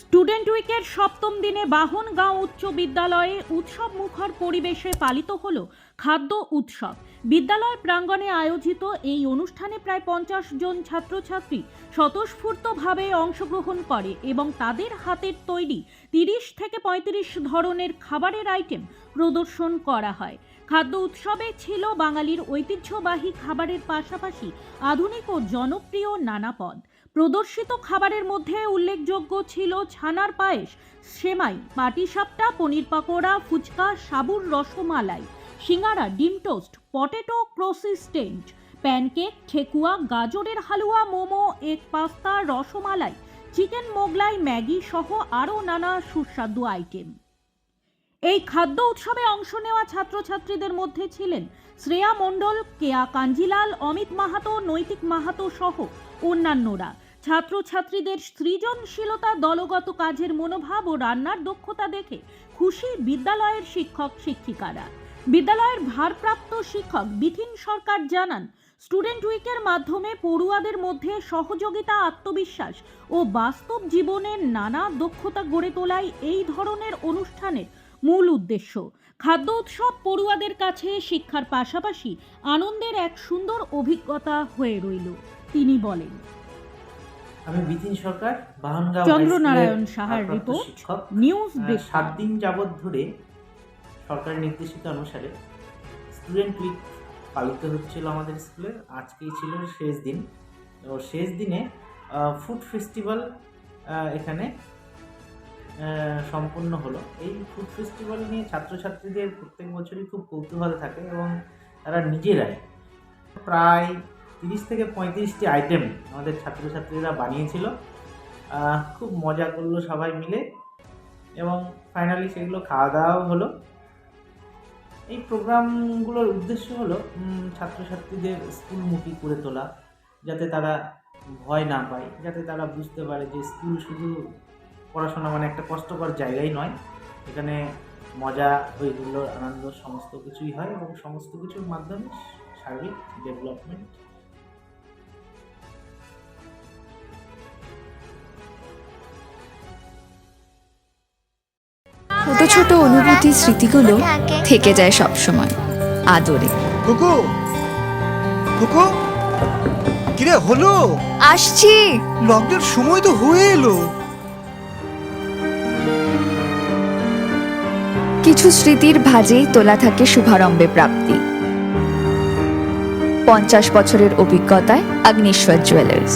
Student উইকের সপ্তম দিনে বাহনগাঁও উচ্চ বিদ্যালয়ে উৎসব মুখর পরিবেশে পালিত হলো খাদ্য উৎসব। বিদ্যালয় প্রাঙ্গণে আয়োজিত এই অনুষ্ঠানে প্রায় 50 জন ছাত্রছাত্রী স্বতঃস্ফূর্তভাবে অংশগ্রহণ করে এবং তাদের হাতের তৈরি 30 থেকে 35 ধরনের খাবারের আইটেম প্রদর্শন করা হয়। খাদ্য উৎসবে ছিল বাঙালির ঐতিহ্যবাহী খাবারের পাশাপাশি আধুনিক ও জনপ্রিয় নানা পদ। প্রদর্শিত খাবারের মধ্যে উল্লেখযোগ্য ছিল ছানার পায়েস, সেমাই, পাটিসাপটা, পনির পাকোড়া, ফুচকা, সাবুর রসমালাই, সিঙ্গারা, ডিম toast, potato croissant, pancake, thekua, গাজরের halua, momo, egg pasta, rasmalai, chicken Mughlai, Maggi সহ আরও নানা সুস্বাদু আইটেম। এই খাদ্য উৎসবে অংশ নেওয়া ছাত্রছাত্রীদের মধ্যে ছিলেন শ্রেয়া মণ্ডল, কেয়া কাঞ্জিলাল, অমিত মাহাতো, নৈতিক মাহাতো সহ অন্যান্যরা। ছাত্রছাত্রীদের সৃজনশীলতা, দলগত কাজের মনোভাব ও রান্নার দক্ষতা দেখে খুশি বিদ্যালয়ের শিক্ষক শিক্ষিকারা। বিদ্যালয়ের ভারপ্রাপ্ত শিক্ষক বিথিন সরকার জানান, স্টুডেন্ট উইকের মাধ্যমে পড়ুয়াদের মধ্যে সহযোগিতা, আত্মবিশ্বাস ও বাস্তব জীবনের নানা দক্ষতা গড়ে তোলাই এই ধরনের অনুষ্ঠানের মূল উদ্দেশ্য। খাদ্য উৎসব পড়ুয়াদের কাছে শিক্ষার পাশাপাশি আনন্দের এক সুন্দর অভিজ্ঞতা হয়ে রইল। তিনি বলেন, আমি বিথিন সরকার, বাহনগাঁও চন্দ্রনারায়ণ সাহার রিপোর্ট, নিউজ ব্রেক। 7 দিন যাবৎ ধরে সরকারের নির্দেশিকা অনুসারে স্টুডেন্ট উইক পালিত হচ্ছিল আমাদের স্কুলে। আজকেই ছিল শেষ দিন। তো শেষ দিনে ফুড ফেস্টিভ্যাল এখানে সম্পূর্ণ হলো। এই ফুড ফেস্টিভ্যাল নিয়ে ছাত্রছাত্রীদের প্রত্যেক বছরই খুব কৌতূহল থাকে এবং তারা নিজেরাই প্রায় 30 থেকে 35টি আইটেম আমাদের ছাত্রছাত্রীরা বানিয়েছিল। খুব মজা করলো সবাই মিলে এবং ফাইনালি সেগুলো খাওয়া দাওয়াও হলো। এই প্রোগ্রামগুলোর উদ্দেশ্য হলো ছাত্রছাত্রীদের স্কুলমুখী করে তোলা, যাতে তারা ভয় না পায়, যাতে তারা বুঝতে পারে যে স্কুল শুধু পড়াশোনা মানে একটা কষ্টকর জায়গাই নয়। এখানে মজা, হইহুল্লোড়, আনন্দ সমস্ত কিছুই হয় এবং সমস্ত কিছুর মাধ্যমে সার্বিক ডেভেলপমেন্ট। ছোট ছোট অনুভূতি, স্মৃতিগুলো থেকে যায় সব সময় আদরে। কুকু কুকু, কিরে হলো? আসছি। লকডাউন সময় তো হয়ে এলো। কিছু স্মৃতির ভাজেই তোলা থাকে শুভারম্ভে প্রাপ্তি। 50 বছরের অভিজ্ঞতায় আগ্নেশ্বর জুয়েলার্স,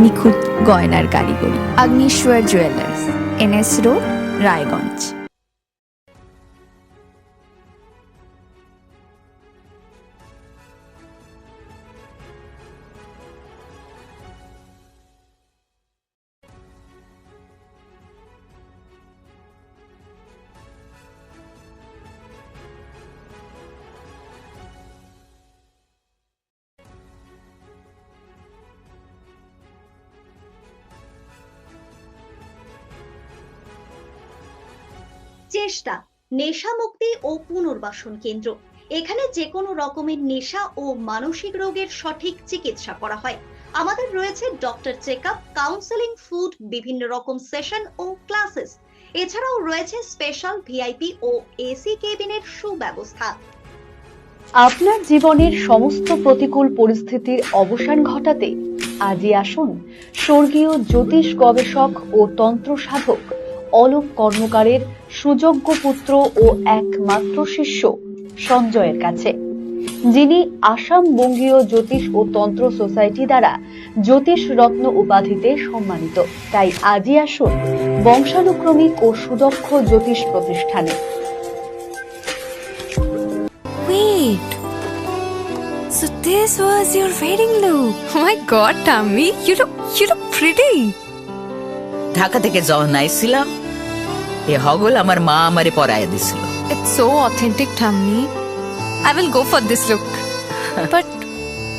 নিখুঁত গয়নার কারিগরি। Agneshwar jewellers, NS road, Raiganj. চেষ্টা নেশা মুক্তি ও পুনর্বাসন কেন্দ্র। এখানে যে কোনো রকমের নেশা ও মানসিক রোগের সঠিক চিকিৎসা করা হয়। আমাদের রয়েছে ডক্টর চেকআপ, কাউন্সেলিং, ফুড, বিভিন্ন রকম সেশন ও ক্লাসেস। এছাড়াও রয়েছে স্পেশাল ভিআইপি ও এসি কেবিনের সুব্যবস্থা। আপনার জীবনের সমস্ত প্রতিকূল পরিস্থিতির অবসান ঘটাতে আজই আসুন স্বর্গীয় জ্যোতিষ গবেষক ও তন্ত্র সাধক অলোক কর্মকারের সুযোগ্য পুত্র ও একমাত্র শিষ্য সঞ্জয়ের কাছে, যিনি আসাম বঙ্গীয় জ্যোতিষ ও তন্ত্র সোসাইটি দ্বারা জ্যোতিষ রত্ন উপাধিতে সম্মানিত। তাই আজই আসুন বংশানুক্রমিক ও সুদক্ষ জ্যোতিষ প্রতিষ্ঠানে। Wait, so this was your wedding look? Oh my God, Tammy, you look pretty. Dhaka থেকে যখন আইছিলাম, এ হগল আমার মা আমারে পরাইয়া দিছিল। It's so authentic, Tammy. I will go for this look. But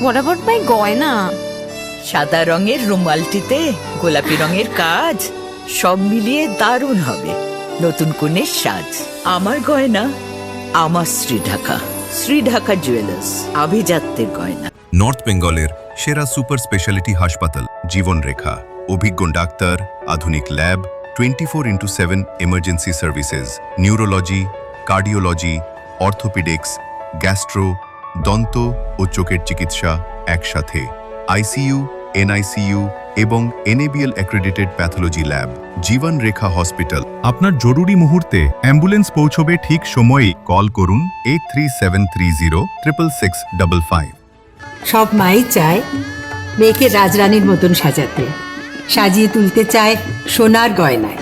what about my goina? সাদা রঙের রুমালটিতে গোলাপি রঙের কাজ, সব মিলিয়ে দারুণ হবে নতুন কনের সাজ। আমার গয়না আমার শ্রী ঢাকা জুয়েলার্স, আভিজাত্যের গয়না। নর্থ বেঙ্গলের সেরা সুপার স্পেশালিটি হাসপাতাল জীবনরেখা, অভিজ্ঞ ডাক্তার, আধুনিক lab, 24/7 emergency services, neurology, cardiology, orthopedics, gastro, দন্ত ও চোখের চিকিৎসা একসাথে, আইসিইউ, এনআইসিইউ এবং এনএবিএল অ্যাক্রেডিটেড প্যাথোলজি ল্যাব, জীবন রেখা হসপিটাল। আপনার জরুরি মুহূর্তে অ্যাম্বুলেন্স পৌঁছবে ঠিক সময়ে। কল করুন 8373066655। সব মাই চায় মেয়েকে রাজরানীর মতন সাজাতে, সাজিয়ে তুলতে চায় সোনার গয়নায়।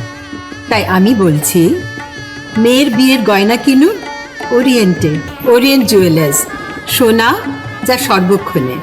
তাই আমি বলছি, মেয়ের বিয়ের গয়না কিনুন ওরিয়েন্টে, ওরিয়েন্ট জুয়েলার্স, সোনা যা সর্বক্ষণের।